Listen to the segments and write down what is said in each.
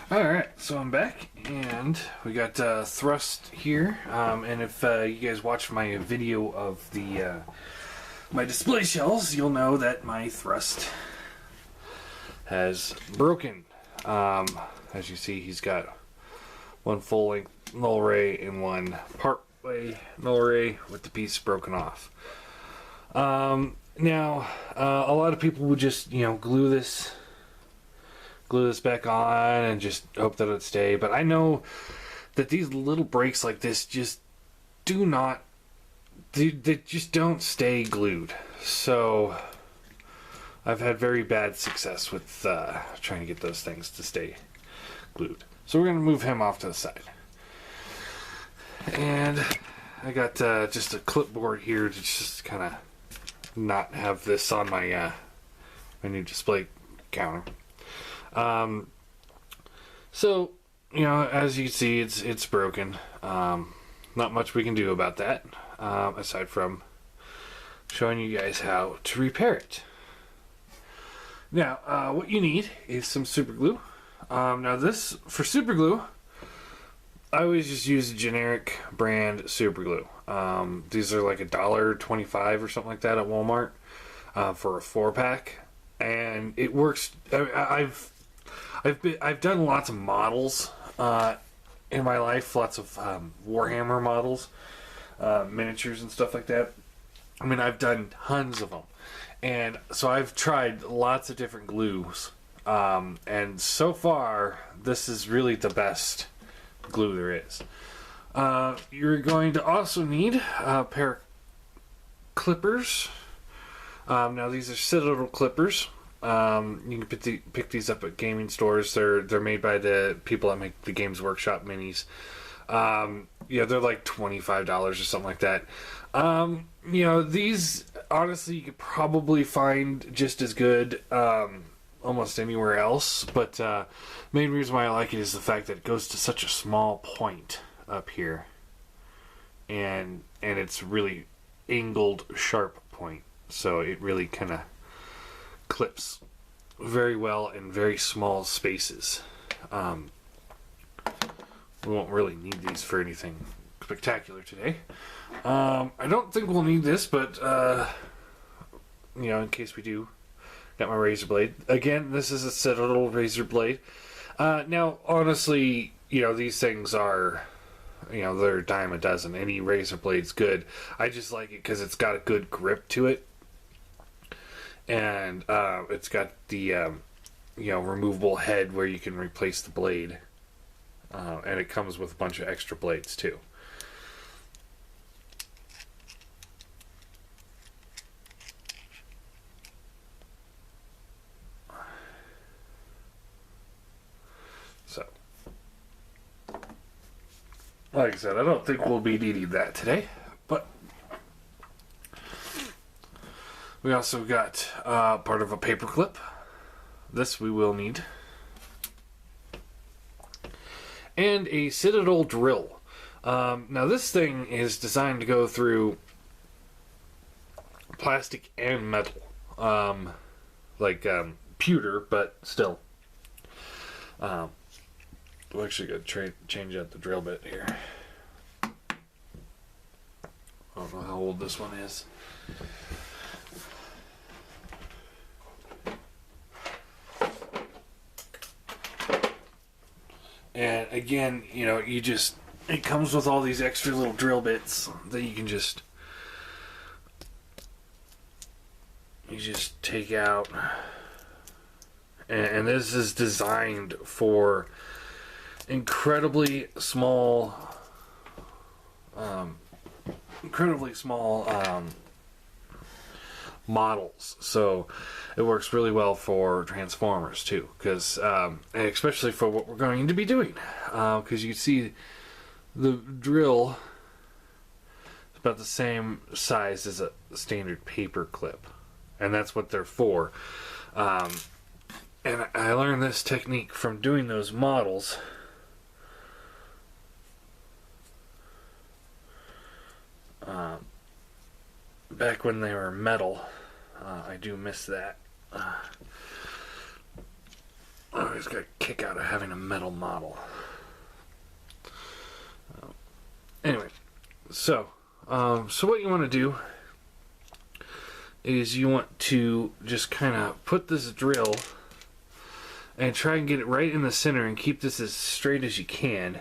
Alright, so I'm back, and we got thrust here, and if you guys watched my video of the my display shells, you'll know that my thrust has broken. As you see, he's got one full-length null ray and one part-way null ray with the piece broken off. Now, a lot of people would just, glue this back on and just hope that it'd stay. But I know that these little breaks like this just they just don't stay glued. So I've had very bad success with trying to get those things to stay glued. So we're going to move him off to the side. And I got just a clipboard here to just kind of not have this on my my new display counter. So, as you can see, it's broken. Not much we can do about that, aside from showing you guys how to repair it. Now, what you need is some Superglue. Now this, for Superglue, I always just use a generic brand Superglue. These are like $1.25 or something like that at Walmart, for a 4-pack. And it works. I've done lots of models in my life, lots of Warhammer models, miniatures and stuff like that. I mean, I've done tons of them, and so I've tried lots of different glues, and so far this is really the best glue there is. You're going to also need a pair of clippers. Now these are Citadel clippers. You can pick these up at gaming stores. They're made by the people that make the Games Workshop minis. They're like $25 or something like that. These honestly you could probably find just as good almost anywhere else. But main reason why I like it is the fact that it goes to such a small point up here, and it's really angled, sharp point. So it really kind of clips very well in very small spaces. We won't really need these for anything spectacular today. I don't think we'll need this, but in case we do, got my razor blade. Again, this is a Citadel razor blade. Now, honestly, these things are, they're a dime a dozen. Any razor blade's good. I just like it because it's got a good grip to it. And it's got the removable head where you can replace the blade, and it comes with a bunch of extra blades too. So, like I said, I don't think we'll be needing that today, but we also got part of a paper clip. This we will need. And a Citadel drill. Now this thing is designed to go through plastic and metal. Pewter, but still. We're actually going to change out the drill bit here. I don't know how old this one is. And again, it comes with all these extra little drill bits that you can just take out. And this is designed for incredibly small models. So it works really well for Transformers too, because especially for what we're going to be doing, because you see the drill is about the same size as a standard paper clip, and that's what they're for. And I learned this technique from doing those models. Back when they were metal. I do miss that. Oh, he's got kick out of having a metal model. Anyway, so what you want to do is you want to just kind of put this drill and try and get it right in the center and keep this as straight as you can.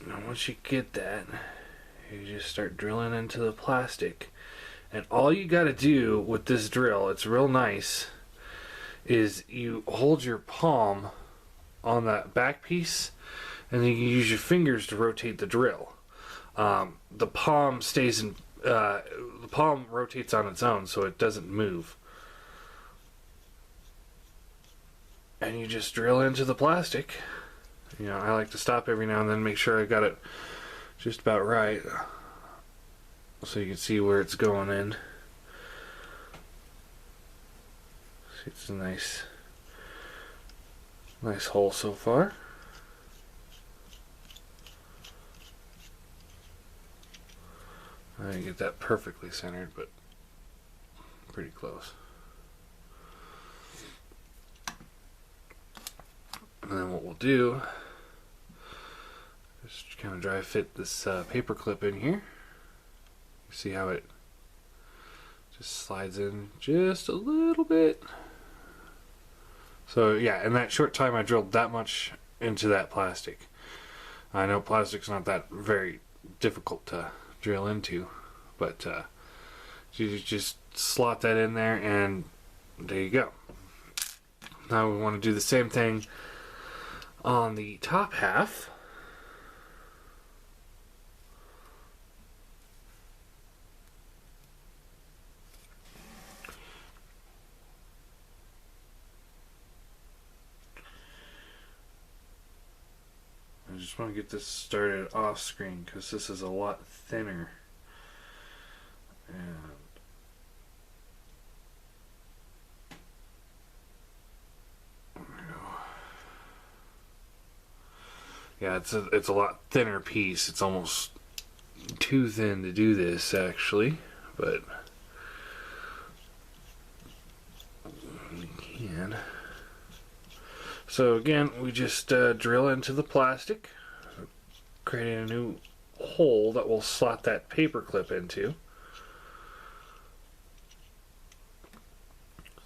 Now once you get that, you just start drilling into the plastic. And all you got to do with this drill, it's real nice, is you hold your palm on that back piece and then you use your fingers to rotate the drill. The palm stays in, the palm rotates on its own so it doesn't move. And you just drill into the plastic. You know, I like to stop every now and then, make sure I got it just about right, so you can see where it's going in. See, it's a nice hole so far. I didn't get that perfectly centered, but pretty close. And then what we'll do is just kind of dry fit this paper clip in here. See how it just slides in just a little bit. So yeah, in that short time I drilled that much into that plastic. I know plastic's not that very difficult to drill into, but you just slot that in there and there you go. Now we want to do the same thing on the top half. I just want to get this started off screen because this is a lot thinner. And there we go. Yeah, it's a lot thinner piece. It's almost too thin to do this actually, but we can. So again, we just drill into the plastic, creating a new hole that we'll slot that paper clip into.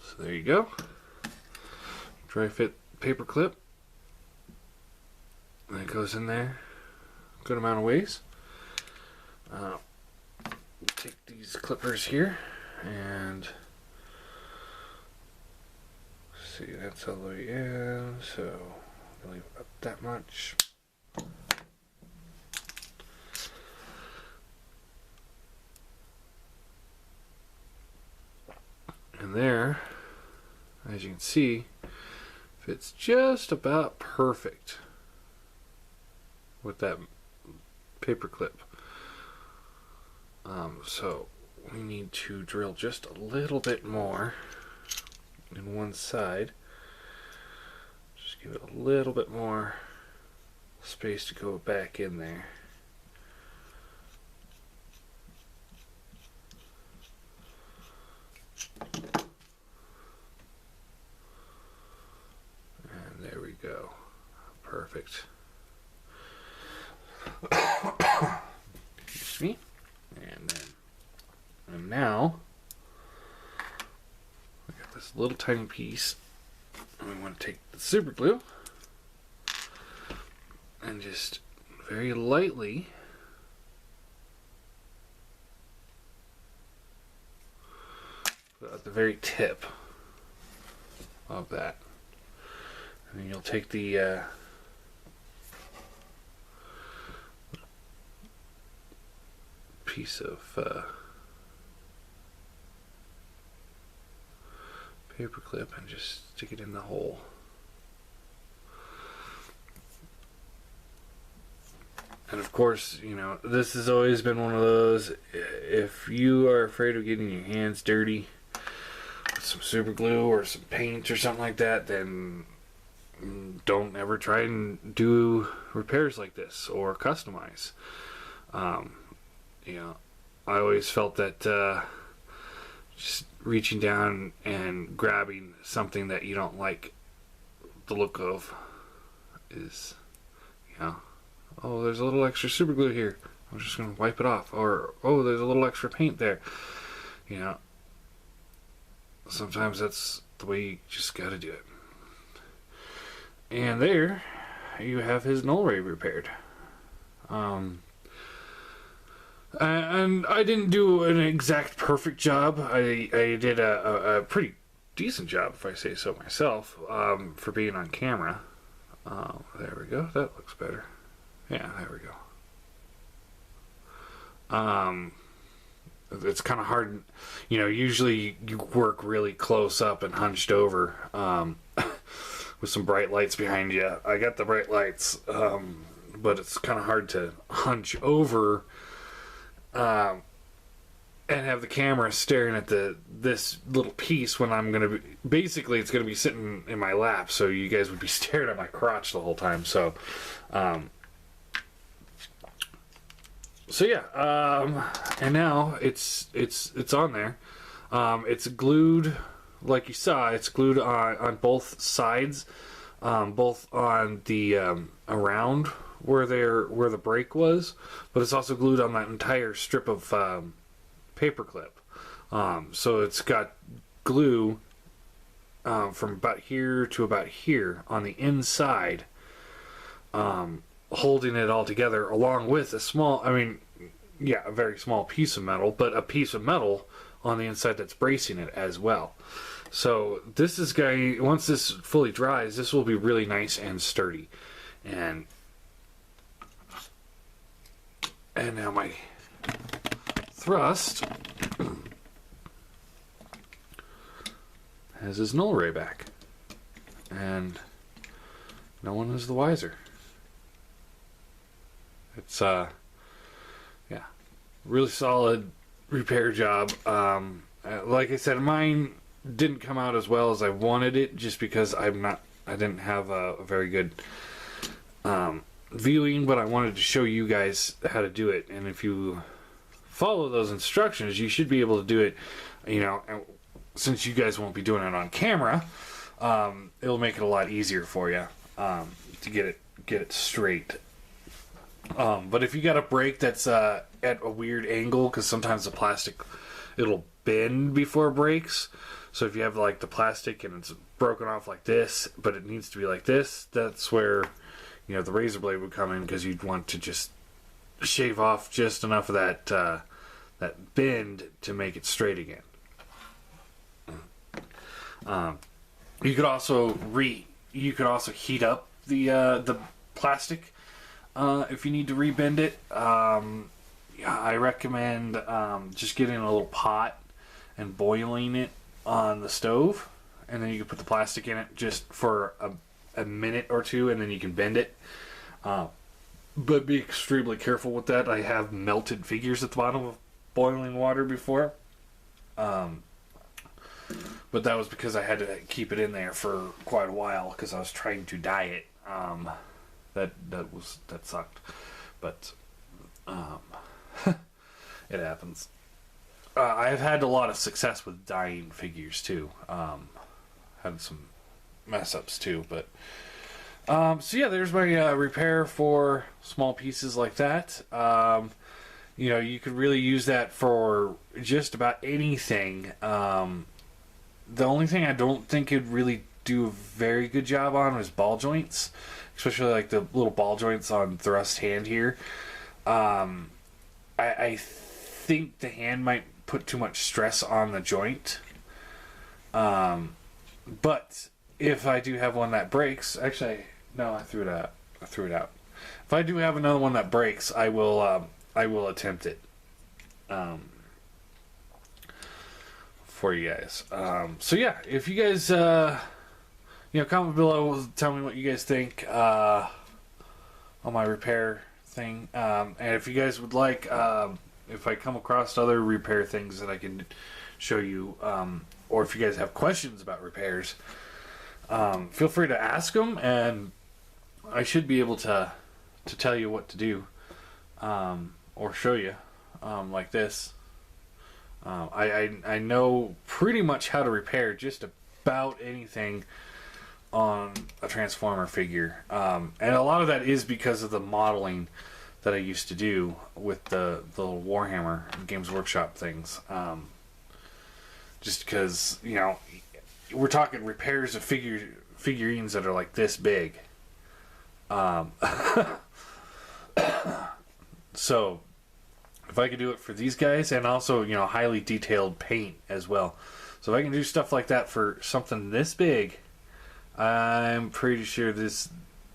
So there you go. Dry fit paper clip. And it goes in there a good amount of ways. Take these clippers here and see, that's all the way in, so I'll leave about that much. And there, as you can see, fits just about perfect with that paper clip. So we need to drill just a little bit more in one side. Just give it a little bit more space to go back in there. And there we go. Perfect. Excuse me. And now we got this little tiny piece, and we want to take the super glue and just very lightly put at the very tip of that. And then you'll take the piece of paper clip and just stick it in the hole. And of course, you know, this has always been one of those, if you are afraid of getting your hands dirty with some super glue or some paint or something like that, then don't ever try and do repairs like this or customize. You know, I always felt that just reaching down and grabbing something that you don't like the look of is, you know, oh, there's a little extra super glue here. I'm just going to wipe it off. Or, oh, there's a little extra paint there. You know, sometimes that's the way you just got to do it. And there, you have his null ray repaired. And I didn't do an exact perfect job. I did a pretty decent job, if I say so myself, for being on camera. There we go. That looks better. Yeah, there we go. It's kind of hard, you know, usually you work really close up and hunched over, with some bright lights behind you. I got the bright lights, but it's kind of hard to hunch over, and have the camera staring at this little piece when I'm gonna be, basically it's gonna be sitting in my lap, so you guys would be staring at my crotch the whole time. So yeah, and now it's on there. It's glued, like you saw. It's glued on both sides, both on the around where the break was, but it's also glued on that entire strip of paper clip. So it's got glue from about here to about here on the inside, holding it all together, along with a small, a very small piece of metal, but a piece of metal on the inside that's bracing it as well. So once this fully dries, this will be really nice and sturdy. And now my thrust has his null ray back, and no one is the wiser. It's really solid repair job. Like I said, mine didn't come out as well as I wanted it, just because I didn't have a very good viewing, but I wanted to show you guys how to do it. And if you follow those instructions, you should be able to do it. You know, since you guys won't be doing it on camera, it'll make it a lot easier for you to get it straight. But if you got a break that's at a weird angle, because sometimes the plastic, it'll bend before it breaks. So if you have like the plastic and it's broken off like this, but it needs to be like this, that's where, you know, the razor blade would come in, because you'd want to just shave off just enough of that bend to make it straight again. You could also heat up the plastic if you need to rebend it. I recommend just getting a little pot and boiling it on the stove, and then you can put the plastic in it just for a minute or two, and then you can bend it. But be extremely careful with that. I have melted figures at the bottom of boiling water before. But that was because I had to keep it in there for quite a while, because I was trying to dye it. That sucked. But it happens. I've had a lot of success with dyeing figures too. Had some mess ups too, but so yeah, there's my repair for small pieces like that. You know, you could really use that for just about anything. The only thing I don't think it'd really do a very good job on is ball joints, especially like the little ball joints on thrust hand here. I think the hand might put too much stress on the joint. But if I do have one that breaks, actually, no, I threw it out. If I do have another one that breaks, I will attempt it for you guys. So yeah, if you guys, comment below, tell me what you guys think on my repair thing. And if you guys would like, if I come across other repair things that I can show you, or if you guys have questions about repairs, feel free to ask them, and I should be able to tell you what to do, or show you, like this. I know pretty much how to repair just about anything on a Transformer figure. And a lot of that is because of the modeling that I used to do with the little Warhammer Games Workshop things. Just because, you know, we're talking repairs of figurines that are like this big. So if I could do it for these guys, and also, you know, highly detailed paint as well. So if I can do stuff like that for something this big, I'm pretty sure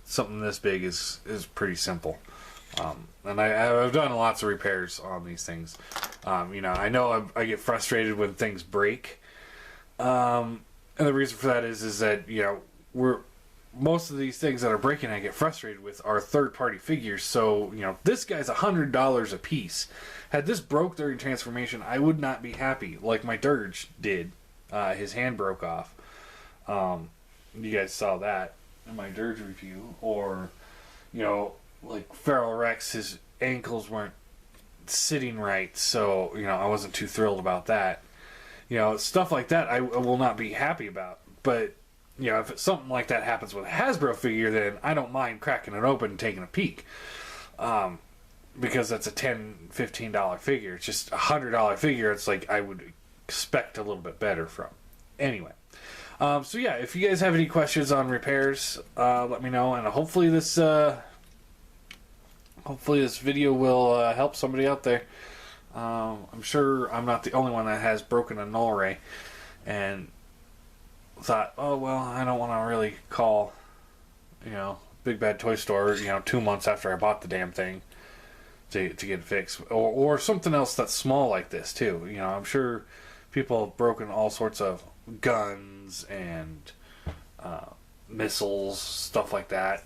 something this big is pretty simple. And I've done lots of repairs on these things. You know I get frustrated when things break. And the reason for that is that, you know, most of these things that are breaking I get frustrated with are third-party figures. So, you know, this guy's $100 a piece. Had this broke during transformation, I would not be happy, like my Dirge did. His hand broke off. You guys saw that in my Dirge review. Or, you know, like Feral Rex, his ankles weren't sitting right, so, you know, I wasn't too thrilled about that. You know, stuff like that I will not be happy about. But, you know, if something like that happens with a Hasbro figure, then I don't mind cracking it open and taking a peek. Because that's a $10, $15 figure. It's just a $100 figure. It's like I would expect a little bit better from. Anyway. So yeah, if you guys have any questions on repairs, let me know. And hopefully this video will help somebody out there. I'm sure I'm not the only one that has broken a null ray. And thought, oh well, I don't want to really call, you know, Big Bad Toy Store, you know, 2 months after I bought the damn thing to get it fixed, or something else that's small like this too. You know, I'm sure people have broken all sorts of guns and missiles, stuff like that.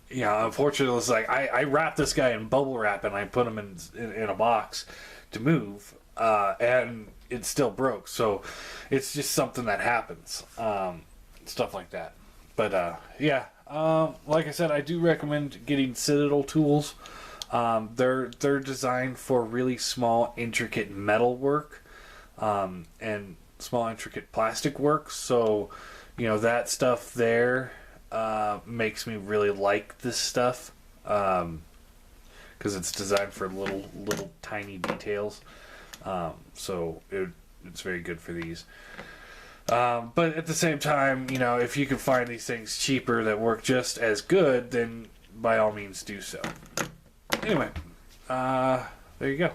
Yeah, unfortunately, it's like I wrapped this guy in bubble wrap and I put him in a box to move, and it still broke. So it's just something that happens, stuff like that. But yeah, like I said, I do recommend getting Citadel tools. They're designed for really small, intricate metal work, and small, intricate plastic work. So, you know, that stuff there makes me really like this stuff, because it's designed for little tiny details. So it's very good for these. But at the same time, you know, if you can find these things cheaper that work just as good, then by all means do so. Anyway, there you go.